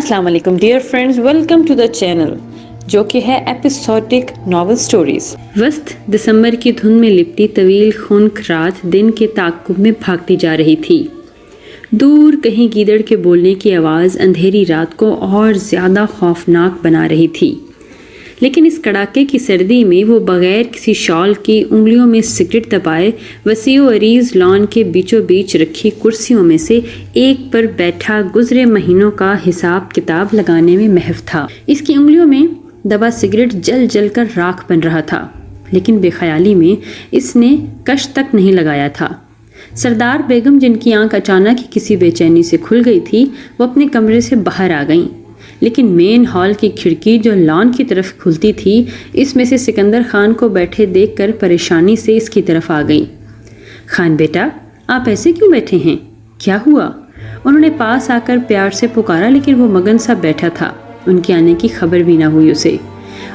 السلام علیکم dear friends, welcome to the channel جو کہ ہے ایپیسوڈک ناول سٹوریز۔ وسط دسمبر کی دھند میں لپٹی طویل خنک رات دن کے تعاقب میں بھاگتی جا رہی تھی۔ دور کہیں گیدڑ کے بولنے کی آواز اندھیری رات کو اور زیادہ خوفناک بنا رہی تھی، لیکن اس کڑاکے کی سردی میں وہ بغیر کسی شال کی انگلیوں میں سگریٹ دبائے وسیع و عریض لان کے بیچوں بیچ رکھی کرسیوں میں سے ایک پر بیٹھا گزرے مہینوں کا حساب کتاب لگانے میں محو تھا۔ اس کی انگلیوں میں دبا سگریٹ جل جل کر راکھ بن رہا تھا، لیکن بے خیالی میں اس نے کش تک نہیں لگایا تھا۔ سردار بیگم، جن کی آنکھ اچانک کسی بے چینی سے کھل گئی تھی، وہ اپنے کمرے سے باہر آ گئیں، لیکن مین ہال کی کھڑکی جو لان کی طرف کھلتی تھی، اس میں سے سکندر خان کو بیٹھے دیکھ کر پریشانی سے اس کی طرف آ گئیں۔ خان بیٹا، آپ ایسے کیوں بیٹھے ہیں؟ کیا ہوا؟ انہوں نے پاس آ کر پیار سے پکارا، لیکن وہ مگن سا بیٹھا تھا، ان کے آنے کی خبر بھی نہ ہوئی اسے۔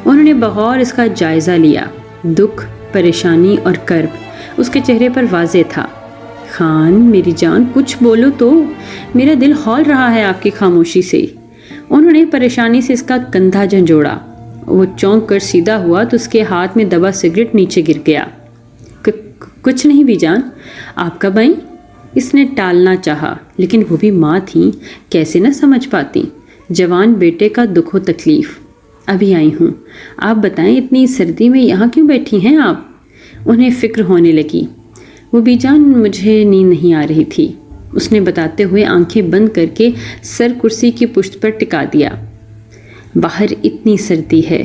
انہوں نے بغور اس کا جائزہ لیا۔ دکھ، پریشانی اور کرب اس کے چہرے پر واضح تھا۔ خان میری جان، کچھ بولو تو، میرا دل ہول رہا ہے آپ کی خاموشی سے۔ انہوں نے پریشانی سے اس کا کندھا جھنجھوڑا۔ وہ چونک کر سیدھا ہوا تو اس کے ہاتھ میں دبا سگریٹ نیچے گر گیا۔ کچھ نہیں بھی جان، آپ کب آئیں؟ اس نے ٹالنا چاہا، لیکن وہ بھی ماں تھیں، کیسے نہ سمجھ پاتی جوان بیٹے کا دکھ و تکلیف۔ ابھی آئی ہوں، آپ بتائیں اتنی سردی میں یہاں کیوں بیٹھی ہیں آپ؟ انہیں فکر ہونے لگی۔ وہ بھی جان، مجھے نیند نہیں آ رہی تھی، اس نے بتاتے ہوئے آنکھیں بند کر کے سر کرسی کی پشت پر ٹکا دیا۔ باہر اتنی سردی ہے،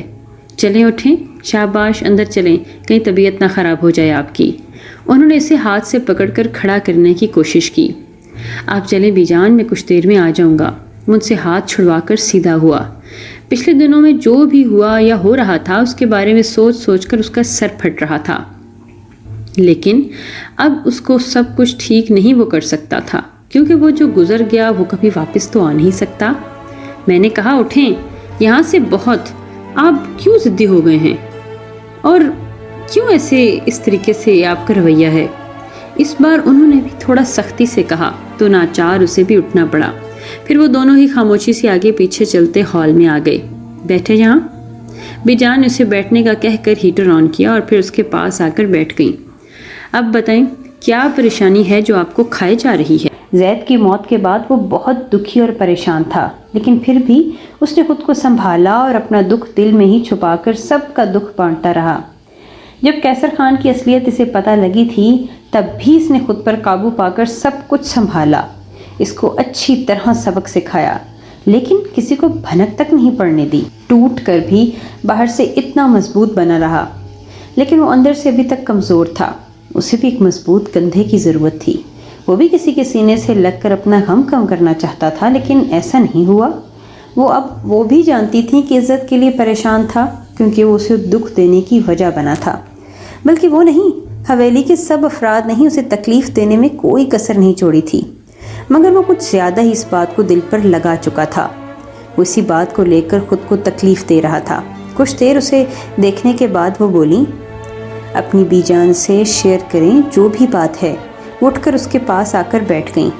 چلیں اٹھیں، شاباش اندر چلیں، کہیں طبیعت نہ خراب ہو جائے آپ کی۔ انہوں نے اسے ہاتھ سے پکڑ کر کھڑا کرنے کی کوشش کی۔ آپ چلیں بی جان، میں کچھ دیر میں آ جاؤں گا۔ وہ ان سے ہاتھ چھڑوا کر سیدھا ہوا۔ پچھلے دنوں میں جو بھی ہوا یا ہو رہا تھا، اس کے بارے میں سوچ سوچ کر اس کا سر پھٹ رہا تھا، لیکن اب اس کو سب کچھ ٹھیک نہیں وہ کر سکتا تھا، کیونکہ وہ جو گزر گیا وہ کبھی واپس تو آ نہیں سکتا۔ میں نے کہا اٹھیں یہاں سے، بہت آپ کیوں ضدی ہو گئے ہیں، اور کیوں ایسے اس طریقے سے آپ کا رویہ ہے؟ اس بار انہوں نے بھی تھوڑا سختی سے کہا تو ناچار اسے بھی اٹھنا پڑا۔ پھر وہ دونوں ہی خاموشی سے آگے پیچھے چلتے ہال میں آ گئے۔ بیٹھے یہاں؟ بی جان نے اسے بیٹھنے کا کہہ کر ہیٹر آن کیا اور پھر اس کے پاس آ کر بیٹھ گئیں۔ اب بتائیں کیا پریشانی ہے جو آپ کو کھائے جا رہی ہے؟ زید کی موت کے بعد وہ بہت دکھی اور پریشان تھا، لیکن پھر بھی اس نے خود کو سنبھالا اور اپنا دکھ دل میں ہی چھپا کر سب کا دکھ بانٹتا رہا۔ جب قیصر خان کی اصلیت اسے پتہ لگی تھی، تب بھی اس نے خود پر قابو پا کر سب کچھ سنبھالا، اس کو اچھی طرح سبق سکھایا، لیکن کسی کو بھنک تک نہیں پڑنے دی۔ ٹوٹ کر بھی باہر سے اتنا مضبوط بنا رہا، لیکن وہ اندر سے ابھی تک کمزور تھا۔ اسے بھی ایک مضبوط کندھے کی ضرورت تھی۔ وہ بھی کسی کے سینے سے لگ کر اپنا غم کم کرنا چاہتا تھا، لیکن ایسا نہیں ہوا۔ وہ بھی جانتی تھی کہ عزت کے لیے پریشان تھا، کیونکہ وہ اسے دکھ دینے کی وجہ بنا تھا، بلکہ وہ نہیں، حویلی کے سب افراد نے ہی اسے تکلیف دینے میں کوئی کسر نہیں چھوڑی تھی، مگر وہ کچھ زیادہ ہی اس بات کو دل پر لگا چکا تھا۔ وہ اسی بات کو لے کر خود کو تکلیف دے رہا تھا۔ کچھ دیر اسے دیکھنے کے بعد وہ بولی، اپنی بی جان سے شیئر کریں جو بھی بات ہے۔ وہ اٹھ کر اس کے پاس آ کر بیٹھ گئیں۔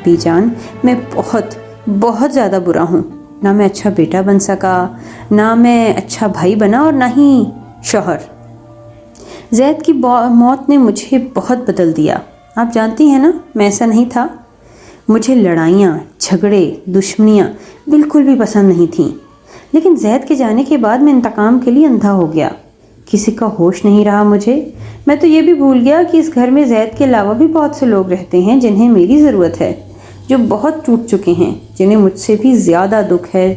بی جان، میں بہت بہت زیادہ برا ہوں، نہ میں اچھا بیٹا بن سکا، نہ میں اچھا بھائی بنا، اور نہ ہی شوہر۔ زید کی موت نے مجھے بہت بدل دیا۔ آپ جانتی ہیں نا، میں ایسا نہیں تھا۔ مجھے لڑائیاں، جھگڑے، دشمنیاں بالکل بھی پسند نہیں تھیں، لیکن زید کے جانے کے بعد میں انتقام کے لیے اندھا ہو گیا۔ کسی کا ہوش نہیں رہا مجھے۔ میں تو یہ بھی بھول گیا کہ اس گھر میں زید کے علاوہ بھی بہت سے لوگ رہتے ہیں جنہیں میری ضرورت ہے، جو بہت ٹوٹ چکے ہیں، جنہیں مجھ سے بھی زیادہ دکھ ہے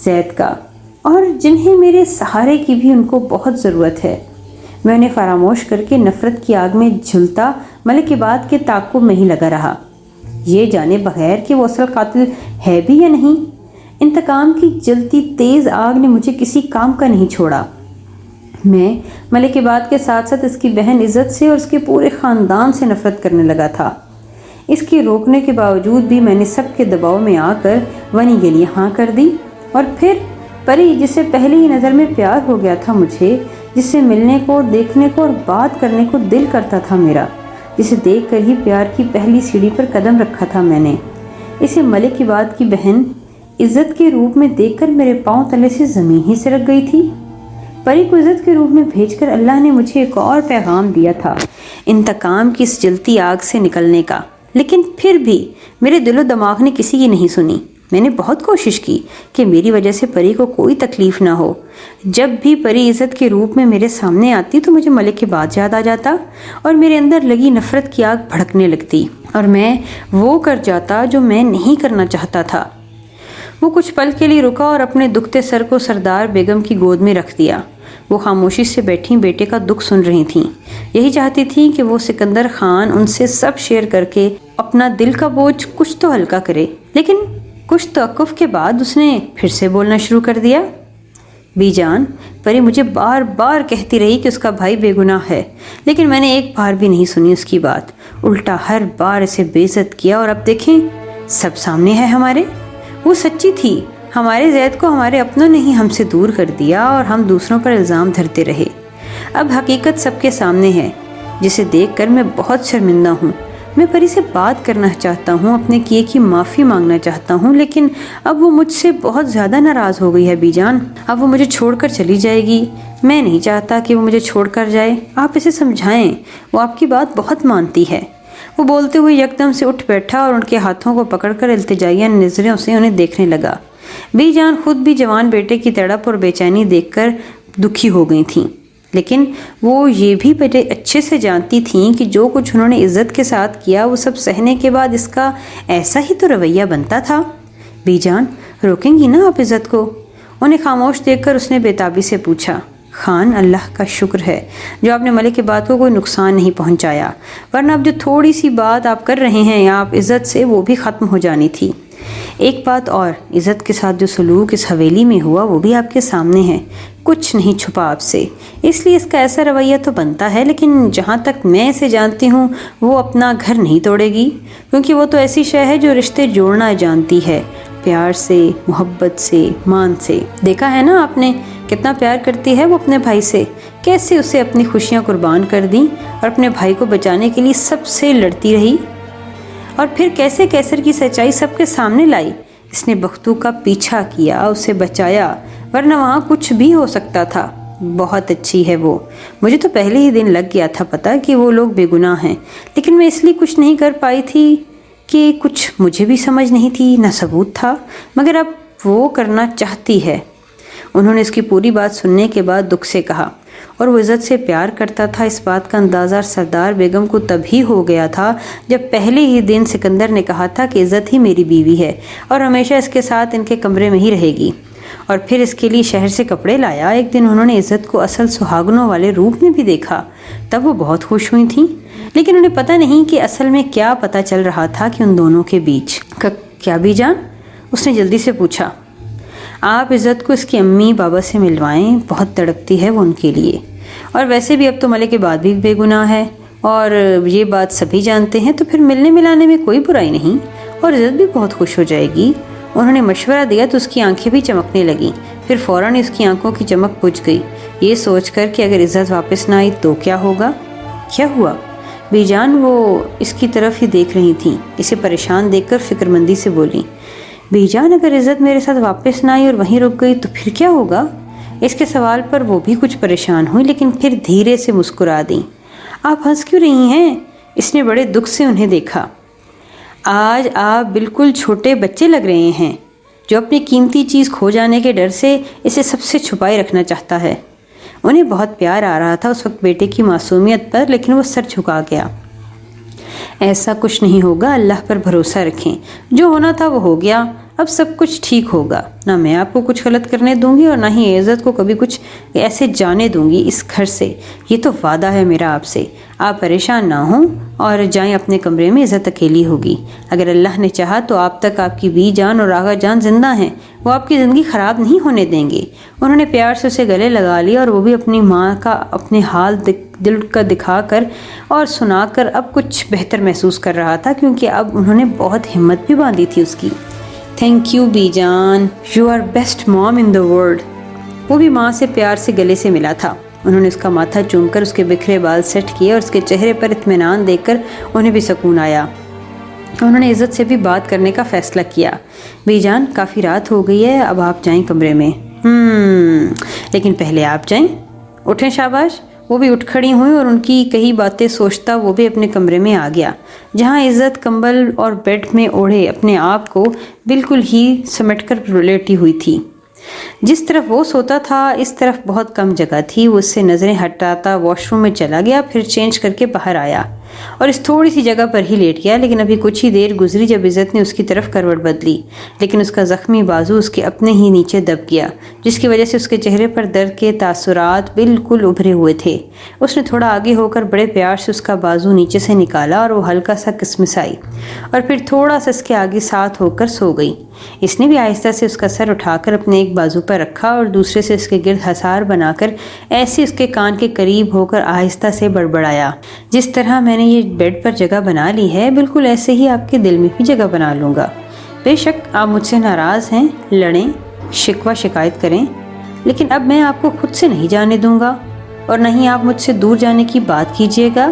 زید کا، اور جنہیں میرے سہارے کی بھی ان کو بہت ضرورت ہے۔ میں انہیں فراموش کر کے نفرت کی آگ میں جھلتا ملک عباد کے تعاقب میں ہی لگا رہا، یہ جانے بغیر کہ وہ اصل قاتل ہے بھی یا نہیں۔ انتقام کی جلتی تیز آگ نے مجھے کسی کام کا نہیں چھوڑا۔ میں ملک عباد کے ساتھ ساتھ اس کی بہن عزت سے اور اس کے پورے خاندان سے نفرت کرنے لگا تھا۔ اس کے روکنے کے باوجود بھی میں نے سب کے دباؤ میں آ کر ونی کے لیے ہاں کر دی، اور پھر پری، جس سے پہلے ہی نظر میں پیار ہو گیا تھا مجھے، جس سے ملنے کو، دیکھنے کو اور بات کرنے کو دل کرتا تھا میرا، جسے دیکھ کر ہی پیار کی پہلی سیڑھی پر قدم رکھا تھا میں نے، اسے ملک عباد کی بہن عزت کے روپ میں دیکھ کر میرے پاؤں تلے سے زمین ہی سرک گئی تھی۔ پری کو عزت کے روپ میں بھیج کر اللہ نے مجھے ایک اور پیغام دیا تھا، انتقام کی اس جلتی آگ سے نکلنے کا، لیکن پھر بھی میرے دل و دماغ نے کسی کی نہیں سنی۔ میں نے بہت کوشش کی کہ میری وجہ سے پری کو کوئی تکلیف نہ ہو۔ جب بھی پری عزت کے روپ میں میرے سامنے آتی تو مجھے ملک کی بات یاد آ جاتا اور میرے اندر لگی نفرت کی آگ بھڑکنے لگتی اور میں وہ کر جاتا جو میں نہیں کرنا چاہتا تھا۔ وہ کچھ پل کے لیے رکا اور اپنے دکھتے سر کو سردار بیگم کی گود میں رکھ دیا۔ وہ خاموشی سے بیٹھی بیٹے کا دکھ سن رہی تھیں، یہی چاہتی تھیں کہ وہ سکندر خان ان سے سب شیئر کر کے اپنا دل کا بوجھ کچھ تو ہلکا کرے، لیکن کچھ توقف کے بعد اس نے پھر سے بولنا شروع کر دیا۔ بی جان، پری مجھے بار بار کہتی رہی کہ اس کا بھائی بے گناہ ہے، لیکن میں نے ایک بار بھی نہیں سنی اس کی بات، الٹا ہر بار اسے بے عزت کیا، اور اب دیکھیں سب سامنے ہے ہمارے۔ وہ سچی تھی، ہمارے زید کو ہمارے اپنوں نے ہی ہم سے دور کر دیا اور ہم دوسروں پر الزام دھرتے رہے۔ اب حقیقت سب کے سامنے ہے، جسے دیکھ کر میں بہت شرمندہ ہوں۔ میں پری سے بات کرنا چاہتا ہوں، اپنے کیے کی معافی مانگنا چاہتا ہوں، لیکن اب وہ مجھ سے بہت زیادہ ناراض ہو گئی ہے بی جان۔ اب وہ مجھے چھوڑ کر چلی جائے گی۔ میں نہیں چاہتا کہ وہ مجھے چھوڑ کر جائے، آپ اسے سمجھائیں، وہ آپ کی بات بہت مانتی ہے۔ وہ بولتے ہوئے یکدم سے اٹھ بیٹھا اور ان کے ہاتھوں کو پکڑ کر التجائیہ نظروں سے انہیں دیکھنے لگا۔ بی جان خود بھی جوان بیٹے کی تڑپ اور بے چینی دیکھ کر دکھی ہو گئی تھیں، لیکن وہ یہ بھی بڑے اچھے سے جانتی تھیں کہ جو کچھ انہوں نے عزت کے ساتھ کیا وہ سب سہنے کے بعد اس کا ایسا ہی تو رویہ بنتا تھا۔ بی جان، روکیں گی نا آپ عزت کو؟ انہیں خاموش دیکھ کر اس نے بےتابی سے پوچھا۔ خان، اللہ کا شکر ہے جو آپ نے ملک کی بات کو کوئی نقصان نہیں پہنچایا، ورنہ اب جو تھوڑی سی بات آپ کر رہے ہیں آپ عزت سے، وہ بھی ختم ہو جانی تھی۔ ایک بات اور، عزت کے ساتھ جو سلوک اس حویلی میں ہوا وہ بھی آپ کے سامنے ہے، کچھ نہیں چھپا آپ سے، اس لیے اس کا ایسا رویہ تو بنتا ہے، لیکن جہاں تک میں اسے جانتی ہوں وہ اپنا گھر نہیں توڑے گی، کیونکہ وہ تو ایسی شے ہے جو رشتے جوڑنا جانتی ہے، پیار سے، محبت سے، مان سے۔ دیکھا ہے نا آپ نے کتنا پیار کرتی ہے وہ اپنے بھائی سے، کیسے اسے اپنی خوشیاں قربان کر دیں اور اپنے بھائی کو بچانے کے لیے سب سے لڑتی رہی، اور پھر کیسے کیسر کی سچائی سب کے سامنے لائی۔ اس نے بختو کا پیچھا کیا، اسے بچایا، ورنہ وہاں کچھ بھی ہو سکتا تھا۔ بہت اچھی ہے وہ، مجھے تو پہلے ہی دن لگ گیا تھا پتہ کہ وہ لوگ بے گناہ ہیں، لیکن میں اس لیے کچھ نہیں کر پائی تھی کہ کچھ مجھے بھی سمجھ نہیں تھی، نہ ثبوت تھا، مگر اب وہ کرنا چاہتی ہے۔ انہوں نے اس کی پوری بات سننے کے بعد دکھ سے کہا، اور وہ عزت سے پیار کرتا تھا اس بات کا اندازہ سردار بیگم کو تبھی ہو گیا تھا جب پہلے ہی دن سکندر نے کہا تھا کہ عزت ہی میری بیوی ہے اور ہمیشہ اس کے ساتھ ان کے کمرے میں ہی رہے گی، اور پھر اس کے لیے شہر سے کپڑے لایا۔ ایک دن انہوں نے عزت کو اصل سہاگنوں والے روپ میں بھی دیکھا، تب وہ بہت خوش ہوئی تھیں، لیکن انہیں پتہ نہیں کہ اصل میں کیا پتہ چل رہا تھا کہ ان دونوں کے بیچ۔ کیا بی جان؟ اس نے جلدی سے پوچھا۔ آپ عزت کو اس کی امی بابا سے ملوائیں، بہت تڑپتی ہے وہ ان کے لیے، اور ویسے بھی اب تو ملک کے بعد بھی بے گناہ ہے اور یہ بات سبھی جانتے ہیں، تو پھر ملنے ملانے میں کوئی برائی نہیں، اور عزت بھی بہت خوش ہو جائے گی۔ انہوں نے مشورہ دیا تو اس کی آنکھیں بھی چمکنے لگیں، پھر فوراً اس کی آنکھوں کی چمک بجھ گئی، یہ سوچ کر کہ اگر عزت واپس نہ آئی تو کیا ہوگا۔ کیا ہوا؟ بی جان وہ اس کی طرف ہی دیکھ رہی تھیں، اسے پریشان دیکھ کر فکر مندی سے بولی۔ بی جان، اگر عزت میرے ساتھ واپس نہ آئی اور وہیں رک گئی تو پھر کیا ہوگا؟ اس کے سوال پر وہ بھی کچھ پریشان ہوئی، لیکن پھر دھیرے سے مسکرا دیں۔ آپ ہنس کیوں رہی ہیں؟ اس نے بڑے دکھ سے انہیں دیکھا۔ آج آپ بالکل چھوٹے بچے لگ رہے ہیں جو اپنی قیمتی چیز کھو جانے کے ڈر سے اسے سب سے چھپائے رکھنا چاہتا ہے۔ انہیں بہت پیار آ رہا تھا اس وقت بیٹے کی معصومیت پر، لیکن وہ سر جھکا گیا۔ ایسا کچھ نہیں ہوگا، اللہ پر بھروسہ رکھیں، جو ہونا تھا وہ ہو گیا، اب سب کچھ ٹھیک ہوگا، نہ میں آپ کو کچھ غلط کرنے دوں گی اور نہ ہی عزت کو کبھی کچھ ایسے جانے دوں گی اس گھر سے، یہ تو وعدہ ہے میرا آپ سے۔ آپ پریشان نہ ہوں اور جائیں اپنے کمرے میں، عزت اکیلی ہوگی، اگر اللہ نے چاہا تو آپ تک آپ کی بی جان اور آغا جان زندہ ہیں، وہ آپ کی زندگی خراب نہیں ہونے دیں گے۔ انہوں نے پیار سے اسے گلے لگا لیا، اور وہ بھی اپنی ماں کا اپنے حال دل کا دکھا کر اور سنا کر اب کچھ بہتر محسوس کر رہا تھا، کیونکہ اب انہوں نے بہت ہمت بھی باندھی تھی اس کی۔ تھینک یو بی جان، you are best mom in the world. وہ بھی ماں سے پیار سے گلے سے ملا تھا۔ انہوں نے اس کا ماتھا چوم کر اس کے بکھرے بال سیٹ کیے اور اس کے چہرے پر اطمینان دیکھ کر انہیں بھی سکون آیا۔ انہوں نے عزت سے بھی بات کرنے کا فیصلہ کیا۔ بی جان کافی رات ہو گئی ہے، اب آپ جائیں کمرے میں۔ لیکن پہلے آپ جائیں۔ اٹھیں شاباش۔ وہ بھی اٹھ کھڑی ہوئیں اور ان کی کئی باتیں سوچتا وہ بھی اپنے کمرے میں آ گیا، جہاں عزت کمبل اور بیڈ میں اوڑھے اپنے آپ کو بالکل ہی سمٹ کر لیٹی ہوئی تھی۔ جس طرف وہ سوتا تھا اس طرف بہت کم جگہ تھی۔ وہ اس سے نظریں ہٹاتا واش روم میں چلا گیا، پھر چینج کر کے باہر آیا اور اس تھوڑی سی جگہ پر ہی لیٹ گیا۔ لیکن ابھی کچھ ہی دیر گزری جب عزت نے اس کی طرف کروٹ بدلی، لیکن اس کا زخمی بازو اس کے اپنے ہی نیچے دب گیا، جس کی وجہ سے اس کے چہرے پر درد کے تاثرات بالکل ابھرے ہوئے تھے۔ اس نے تھوڑا آگے ہو کر بڑے پیار سے اس کا بازو نیچے سے نکالا اور وہ ہلکا سا کسمسائی اور پھر تھوڑا سا اس کے آگے ساتھ ہو کر سو گئی۔ اس نے بھی آہستہ سے اس کا سر اٹھا کر اپنے ایک بازو پر رکھا اور دوسرے سے اس کے گرد حصار بنا کر ایسے اس کے کان کے قریب ہو کر آہستہ سے بڑبڑایا، جس طرح میں نے یہ بیڈ پر جگہ بنا لی ہے بالکل ایسے ہی آپ کے دل میں بھی جگہ بنا لوں گا۔ بے شک آپ مجھ سے ناراض ہیں، لڑیں، شکوہ شکایت کریں، لیکن اب میں آپ کو خود سے نہیں جانے دوں گا اور نہ ہی آپ مجھ سے دور جانے کی بات کیجیے گا۔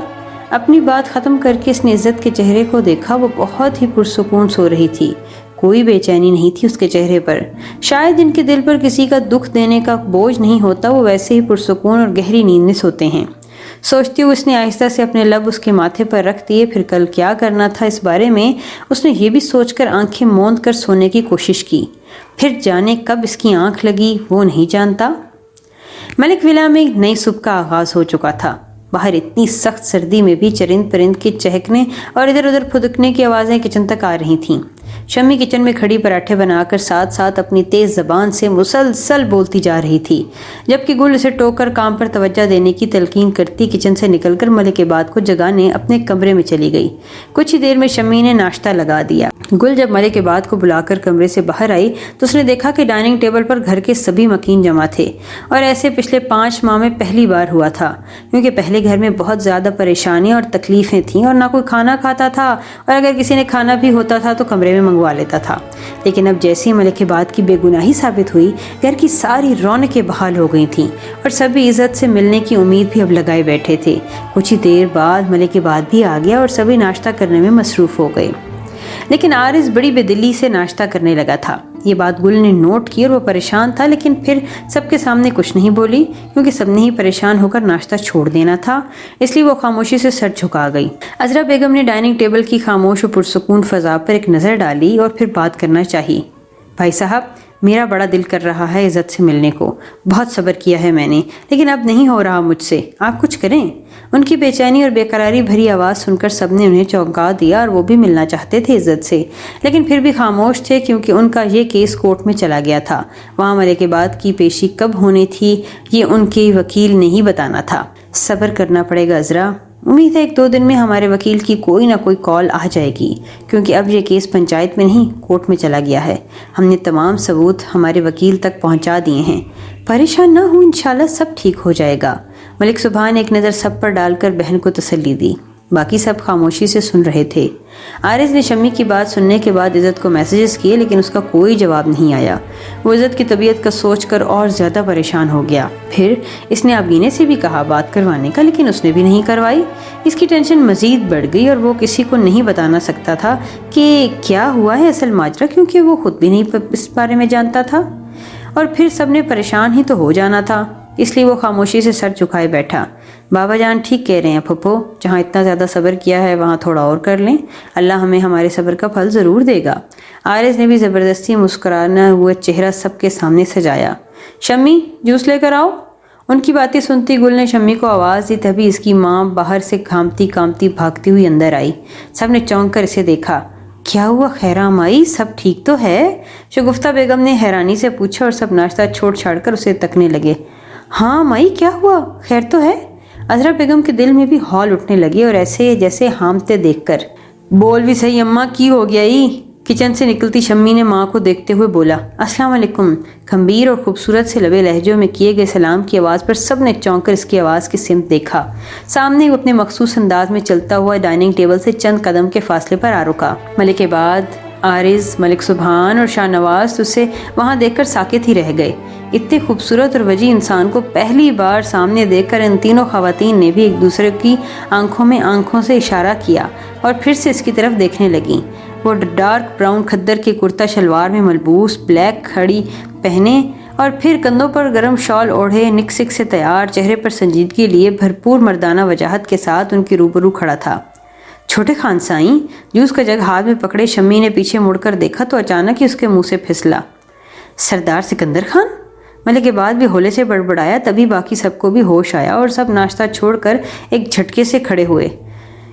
اپنی بات ختم کر کے اس نے عزت کے چہرے کو دیکھا۔ وہ بہت ہی پرسکون سو رہی تھی، کوئی بے چینی نہیں تھی اس کے چہرے پر۔ شاید جن کے دل پر کسی کا دکھ دینے کا بوجھ نہیں ہوتا وہ ویسے ہی پرسکون اور گہری نیند میں سوتے ہیں۔ سوچتی ہوئی اس نے آہستہ سے اپنے لب اس کے ماتھے پر رکھ دیے۔ پھر کل کیا کرنا تھا اس بارے میں اس نے یہ بھی سوچ کر آنکھیں موند کر سونے کی کوشش کی۔ پھر جانے کب اس کی آنکھ لگی وہ نہیں جانتا۔ ملک ولا میں نئی صبح کا آغاز ہو چکا تھا۔ باہر اتنی سخت سردی میں بھی چرند پرند کے چہکنے اور ادھر ادھر پھدکنے کی آوازیں کچن تک آ رہی تھیں۔ شمی کچن میں کھڑی پراٹھے بنا کر ساتھ ساتھ اپنی تیز زبان سے مسلسل بولتی جا رہی تھی، جبکہ گل اسے ٹوک کر کام پر توجہ دینے کی تلقین کرتی کچن سے نکل کر ملک باد کو جگانے اپنے کمرے میں چلی گئی۔ کچھ ہی دیر میں شمی نے ناشتہ لگا دیا۔ گل جب ملک باد کو بلا کر کمرے سے باہر آئی تو اس نے دیکھا کہ ڈائننگ ٹیبل پر گھر کے سبھی مکین جمع تھے، اور ایسے پچھلے 5 ماہ میں پہلی بار ہوا تھا، کیونکہ پہلے گھر میں بہت زیادہ پریشانیاں اور تکلیفیں تھیں اور نہ کوئی کھانا کھاتا تھا، اور اگر کسی نے کھانا بھی ہوتا تھا تو کمرے میں منگوا لیتا تھا۔ لیکن اب جیسے ملک باد کی بے گناہی ثابت ہوئی، گھر کی ساری رونقیں بحال ہو گئی تھیں اور سبھی عزت سے ملنے کی امید بھی اب لگائے بیٹھے تھے۔ کچھ ہی دیر بعد ملک باد بھی آ گیا اور سبھی ناشتہ کرنے میں مصروف ہو گئے، لیکن عارض بڑی بے دلی سے ناشتہ کرنے لگا تھا۔ یہ بات گل نے نوٹ کی اور وہ پریشان تھا، لیکن پھر سب کے سامنے کچھ نہیں بولی، کیونکہ سب نے ہی پریشان ہو کر ناشتہ چھوڑ دینا تھا، اس لیے وہ خاموشی سے سر جھکا گئی۔ عذرا بیگم نے ڈائننگ ٹیبل کی خاموش و پرسکون فضا پر ایک نظر ڈالی اور پھر بات کرنا چاہی۔ بھائی صاحب، میرا بڑا دل کر رہا ہے عزت سے ملنے کو، بہت صبر کیا ہے میں نے، لیکن اب نہیں ہو رہا مجھ سے، آپ کچھ کریں۔ ان کی بے چینی اور بے قراری بھری آواز سن کر سب نے انہیں چونکا دیا، اور وہ بھی ملنا چاہتے تھے عزت سے، لیکن پھر بھی خاموش تھے، کیونکہ ان کا یہ کیس کورٹ میں چلا گیا تھا۔ وہاں ملک باد کی پیشی کب ہونی تھی یہ ان کے وکیل نے ہی بتانا تھا۔ صبر کرنا پڑے گا عذرا، امید ہے 1-2 دن میں ہمارے وکیل کی کوئی نہ کوئی کال آ جائے گی، کیونکہ اب یہ کیس پنچایت میں نہیں کورٹ میں چلا گیا ہے۔ ہم نے تمام ثبوت ہمارے وکیل تک پہنچا دیے ہیں۔ پریشان نہ ہو، انشاءاللہ سب ٹھیک ہو جائے گا۔ ملک سبحان نے ایک نظر سب پر ڈال کر بہن کو تسلی دی۔ باقی سب خاموشی سے سن رہے تھے۔ عارض نے شمی کی بات سننے کے بعد عزت کو میسیجز کیے، لیکن اس کا کوئی جواب نہیں آیا۔ وہ عزت کی طبیعت کا سوچ کر اور زیادہ پریشان ہو گیا۔ پھر اس نے آبینے سے بھی کہا بات کروانے کا، لیکن اس نے بھی نہیں کروائی۔ اس کی ٹینشن مزید بڑھ گئی اور وہ کسی کو نہیں بتانا سکتا تھا کہ کیا ہوا ہے اصل ماجرا، کیونکہ وہ خود بھی نہیں اس بارے میں جانتا تھا، اور پھر سب نے پریشان ہی تو ہو جانا تھا، اس لیے وہ خاموشی سے سر جھکائے بیٹھا۔ بابا جان ٹھیک کہہ رہے ہیں پھپھو، جہاں اتنا زیادہ صبر کیا ہے وہاں تھوڑا اور کر لیں، اللہ ہمیں ہمارے صبر کا پھل ضرور دے گا۔ عارض نے بھی زبردستی مسکرانا ہوا چہرہ سب کے سامنے سجایا۔ شمی جوس لے کر آؤ۔ ان کی باتیں سنتی گل نے شمی کو آواز دی، تبھی اس کی ماں باہر سے گھامتی کامتی بھاگتی ہوئی اندر آئی۔ سب نے چونک کر اسے دیکھا۔ کیا ہوا خیرہ مائی، سب ٹھیک تو ہے؟ شگفتہ بیگم نے حیرانی سے پوچھا، اور سب ناشتہ چھوڑ چھاڑ کر اسے تکنے لگے۔ ہاں مائی کیا ہوا، خیر تو ہے؟ عذرا بیگم کے دل میں بھی ہال اٹھنے لگے اور ایسے جیسے ہامتے دیکھ کر۔ بول بھی صحیح اماں، کی ہو گیا ای؟ کچن سے نکلتی شمی نے ماں کو دیکھتے ہوئے بولا۔ السلام علیکم۔ گھمبیر اور خوبصورت سے لبے لہجوں میں کیے گئے سلام کی آواز پر سب نے چونک کر اس کی آواز کی سمت دیکھا۔ سامنے وہ اپنے مخصوص انداز میں چلتا ہوا ڈائننگ ٹیبل سے چند قدم کے فاصلے پر آ رکا۔ ملک باد، عارض، ملک سبحان اور شاہ نواز تو اسے وہاں دیکھ کر ساکت ہی رہ گئے۔ اتنے خوبصورت اور وجیح انسان کو پہلی بار سامنے دیکھ کر ان تینوں خواتین نے بھی ایک دوسرے کی آنکھوں میں آنکھوں سے اشارہ کیا اور پھر سے اس کی طرف دیکھنے لگیں۔ وہ ڈارک براؤن کھدر کے کرتا شلوار میں ملبوس بلیک کھڑی پہنے اور پھر کندھوں پر گرم شال اوڑھے نک سک سے تیار، چہرے پر سنجیدگی لیے بھرپور مردانہ وجاہت کے ساتھ ان کے روبرو کھڑا تھا۔ چھوٹے خان سائیں، جوس کا جگ ہاتھ میں پکڑے شمی نے پیچھے مڑ کر دیکھا تو اچانک ہی اس کے منہ سے پھسلا، سردار سکندر خان؟ ملک کے بعد بھی ہولے سے بڑبڑایا، تبھی باقی سب کو بھی ہوش آیا اور سب ناشتہ چھوڑ کر ایک جھٹکے سے کھڑے ہوئے۔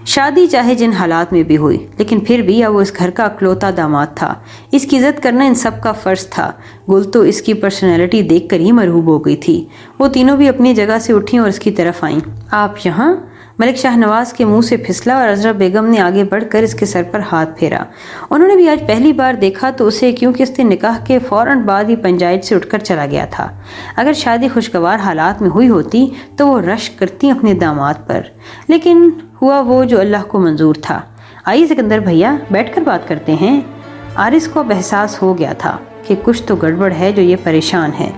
شادی چاہے جن حالات میں بھی ہوئی، لیکن پھر بھی اب وہ اس گھر کا اکلوتا داماد تھا، اس کی عزت کرنا ان سب کا فرض تھا۔ گل تو اس کی پرسنالٹی دیکھ کر ہی مرعوب ہو گئی تھی۔ وہ تینوں بھی اپنی جگہ سے اٹھیں اور اس کی طرف آئیں۔ آپ یہاں؟ ملک شاہ نواز کے منہ سے پھسلا اور عذرا بیگم نے آگے بڑھ کر اس کے سر پر ہاتھ پھیرا۔ انہوں نے بھی آج پہلی بار دیکھا تو اسے، کیونکہ اس نے نکاح کے فوراً بعد ہی پنجائٹ سے اٹھ کر چلا گیا تھا۔ اگر شادی خوشگوار حالات میں ہوئی ہوتی تو وہ رشک کرتی اپنے داماد پر، لیکن ہوا وہ جو اللہ کو منظور تھا۔ آئیے سکندر بھیا، بیٹھ کر بات کرتے ہیں۔ عارض کو اب احساس ہو گیا تھا کہ کچھ تو گڑبڑ ہے جو یہ پریشان ہے۔